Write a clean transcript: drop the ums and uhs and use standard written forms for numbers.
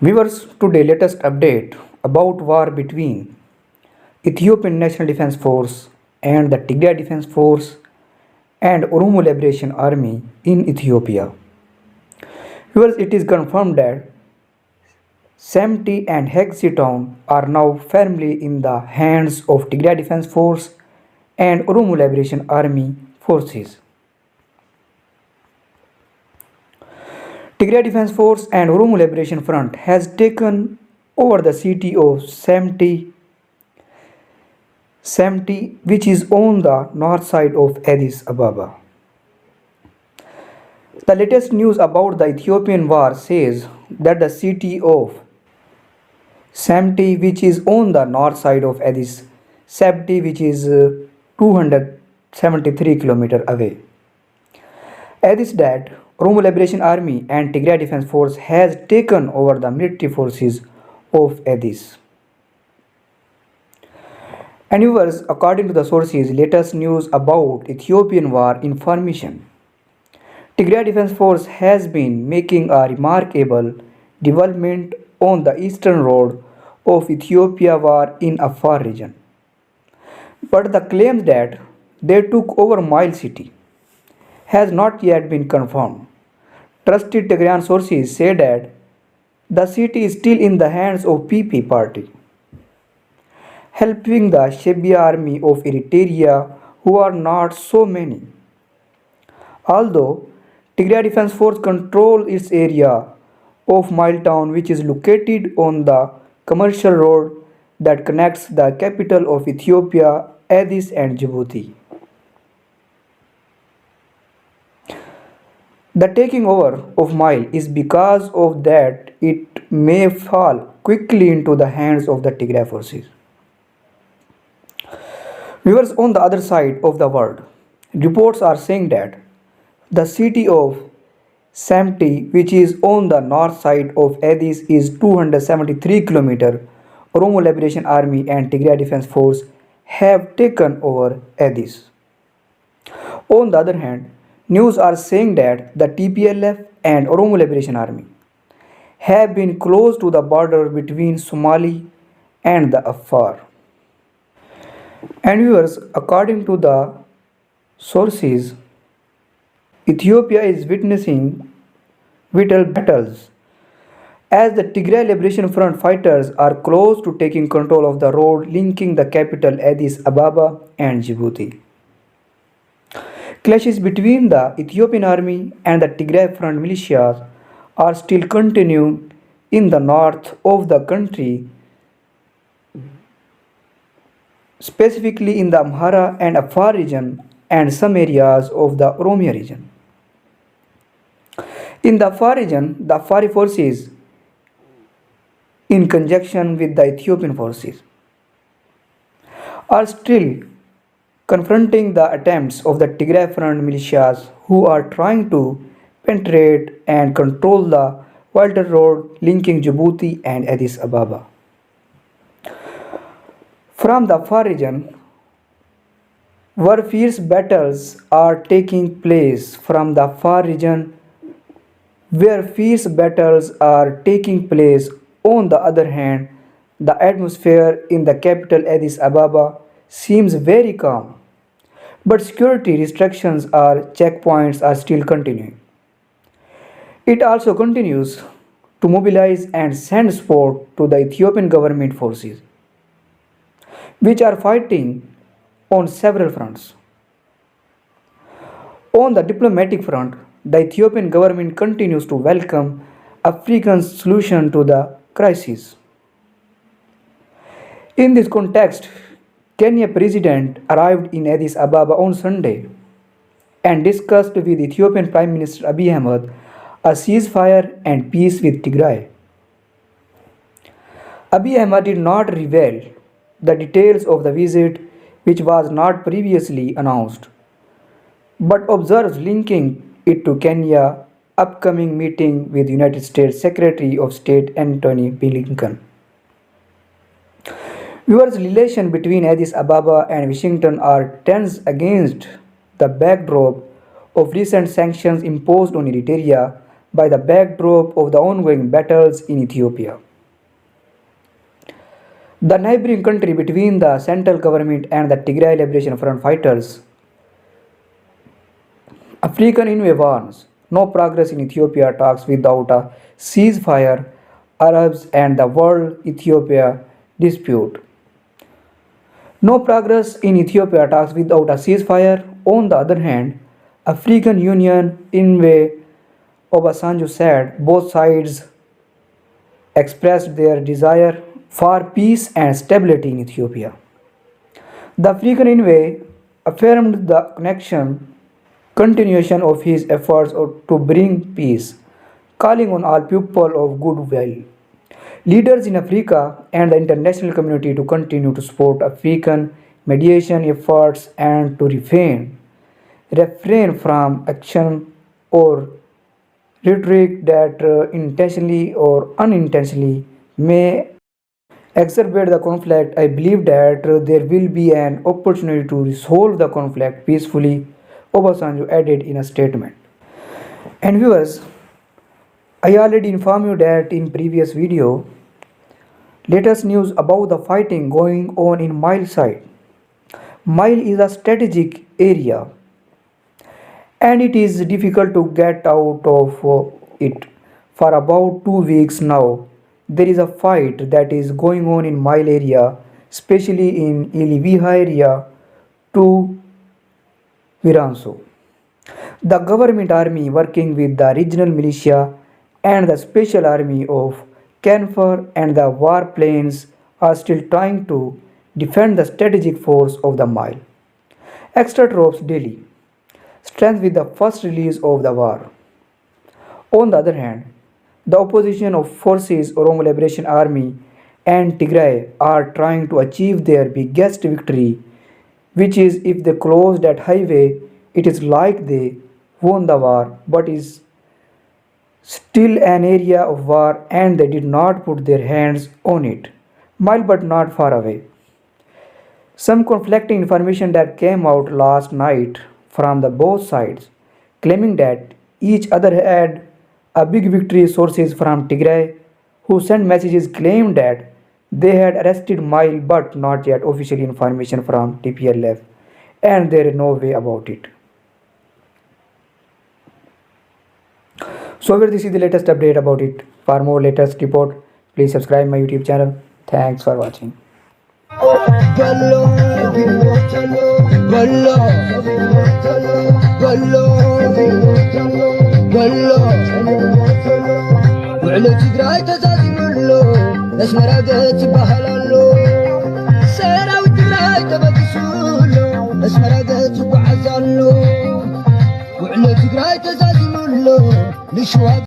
Viewers, today latest update about war between Ethiopian National Defense Force and the Tigray Defense Force and Oromo Liberation Army in Ethiopia. Viewers, it is confirmed that Samti and Hexi town are now firmly in the hands of Tigray Defense Force and Oromo Liberation Army forces. Tigray Defense Force and Oromo Liberation Front has taken over the city of Samti, which is on the north side of Addis Ababa. The latest news about the Ethiopian war says that the city of Samti, which is on the north side of Addis Ababa, which is 273 km away. Addis that Oromo Liberation Army and Tigray Defense Force has taken over the military forces of Addis. And viewers, according to the sources, latest news about Ethiopian war information. Tigray Defense Force has been making a remarkable development on the eastern road of Ethiopia war in Afar region. But the claims that they took over Mile city has not yet been confirmed. Trusted Tigrayan sources say that the city is still in the hands of PP party, helping the Shebia army of Eritrea, who are not so many. Although Tigray Defense Force control its area of Mile town, which is located on the commercial road that connects the capital of Ethiopia, Addis and Djibouti. The taking over of Mile is because of that it may fall quickly into the hands of the Tigray forces. Viewers, on the other side of the world, reports are saying that the city of Samti, which is on the north side of Addis, is 273 km. Oromo Liberation Army and Tigray Defense Force have taken over Addis. On the other hand, news are saying that the TPLF and Oromo Liberation Army have been close to the border between Somali and the Afar. And viewers, according to the sources, Ethiopia is witnessing vital battles as the Tigray Liberation Front fighters are close to taking control of the road linking the capital Addis Ababa and Djibouti. Clashes between the Ethiopian army and the Tigray Front militias are still continuing in the north of the country, specifically in the Amhara and Afar region and some areas of the Oromo region. In the Afar region, the Afari forces, in conjunction with the Ethiopian forces, are still confronting the attempts of the Tigray Front militias who are trying to penetrate and control the vital road linking Djibouti and Addis Ababa. From the Afar region, where fierce battles are taking place from the Afar region, where fierce battles are taking place, on the other hand, the atmosphere in the capital Addis Ababa seems very calm, but security restrictions or checkpoints are still continuing. It also continues to mobilize and send support to the Ethiopian government forces, which are fighting on several fronts. On the diplomatic front, the Ethiopian government continues to welcome Africa's solution to the crisis. In this context, Kenya President arrived in Addis Ababa on Sunday and discussed with Ethiopian Prime Minister Abiy Ahmed a ceasefire and peace with Tigray. Abiy Ahmed did not reveal the details of the visit, which was not previously announced, but observes linking it to Kenya's upcoming meeting with United States Secretary of State Antony Blinken. Viewers, relations between Addis Ababa and Washington are tense against the backdrop of recent sanctions imposed on Eritrea, by the backdrop of the ongoing battles in Ethiopia. The neighboring country between the central government and the Tigray Liberation Front fighters, African Union warns no progress in Ethiopia talks without a ceasefire, Arabs and the world Ethiopia dispute. No progress in Ethiopia talks without a ceasefire. On the other hand, African Union Inwe Obasanjo said both sides expressed their desire for peace and stability in Ethiopia. The African Inwe affirmed the continuation of his efforts to bring peace, calling on all people of goodwill, leaders in Africa and the international community to continue to support African mediation efforts and to refrain from action or rhetoric that intentionally or unintentionally may exacerbate the conflict. I believe that there will be an opportunity to resolve the conflict peacefully, Obasanjo added in a statement. And viewers, I already informed you that in previous video, latest news about the fighting going on in Mile side. Mile is a strategic area and it is difficult to get out of it. For about 2 weeks now, there is a fight that is going on in Mile area, especially in Iliviha area to Viranso. The government army working with the regional militia and the special army of Canfor and the warplanes are still trying to defend the strategic force of the Mile. Extra troops daily strength with the first release of the war. On the other hand, the opposition of forces Oromo Liberation Army and Tigray are trying to achieve their biggest victory, which is if they close that highway, it is like they won the war, but is still an area of war and they did not put their hands on it. Mile but not far away. Some conflicting information that came out last night from the both sides, claiming that each other had a big victory. Sources from Tigray who sent messages claimed that they had arrested Mile but not yet official information from TPLF and there is no way about it. So this is the latest update about it. For more latest report, please subscribe my YouTube channel. Thanks for watching. وعلى تقراي تزازملو اسمرا قت بحلالو سيرا وتراي تبكسولو اسمرا قت بعزالو وعلى تقراي تزازملو لشوا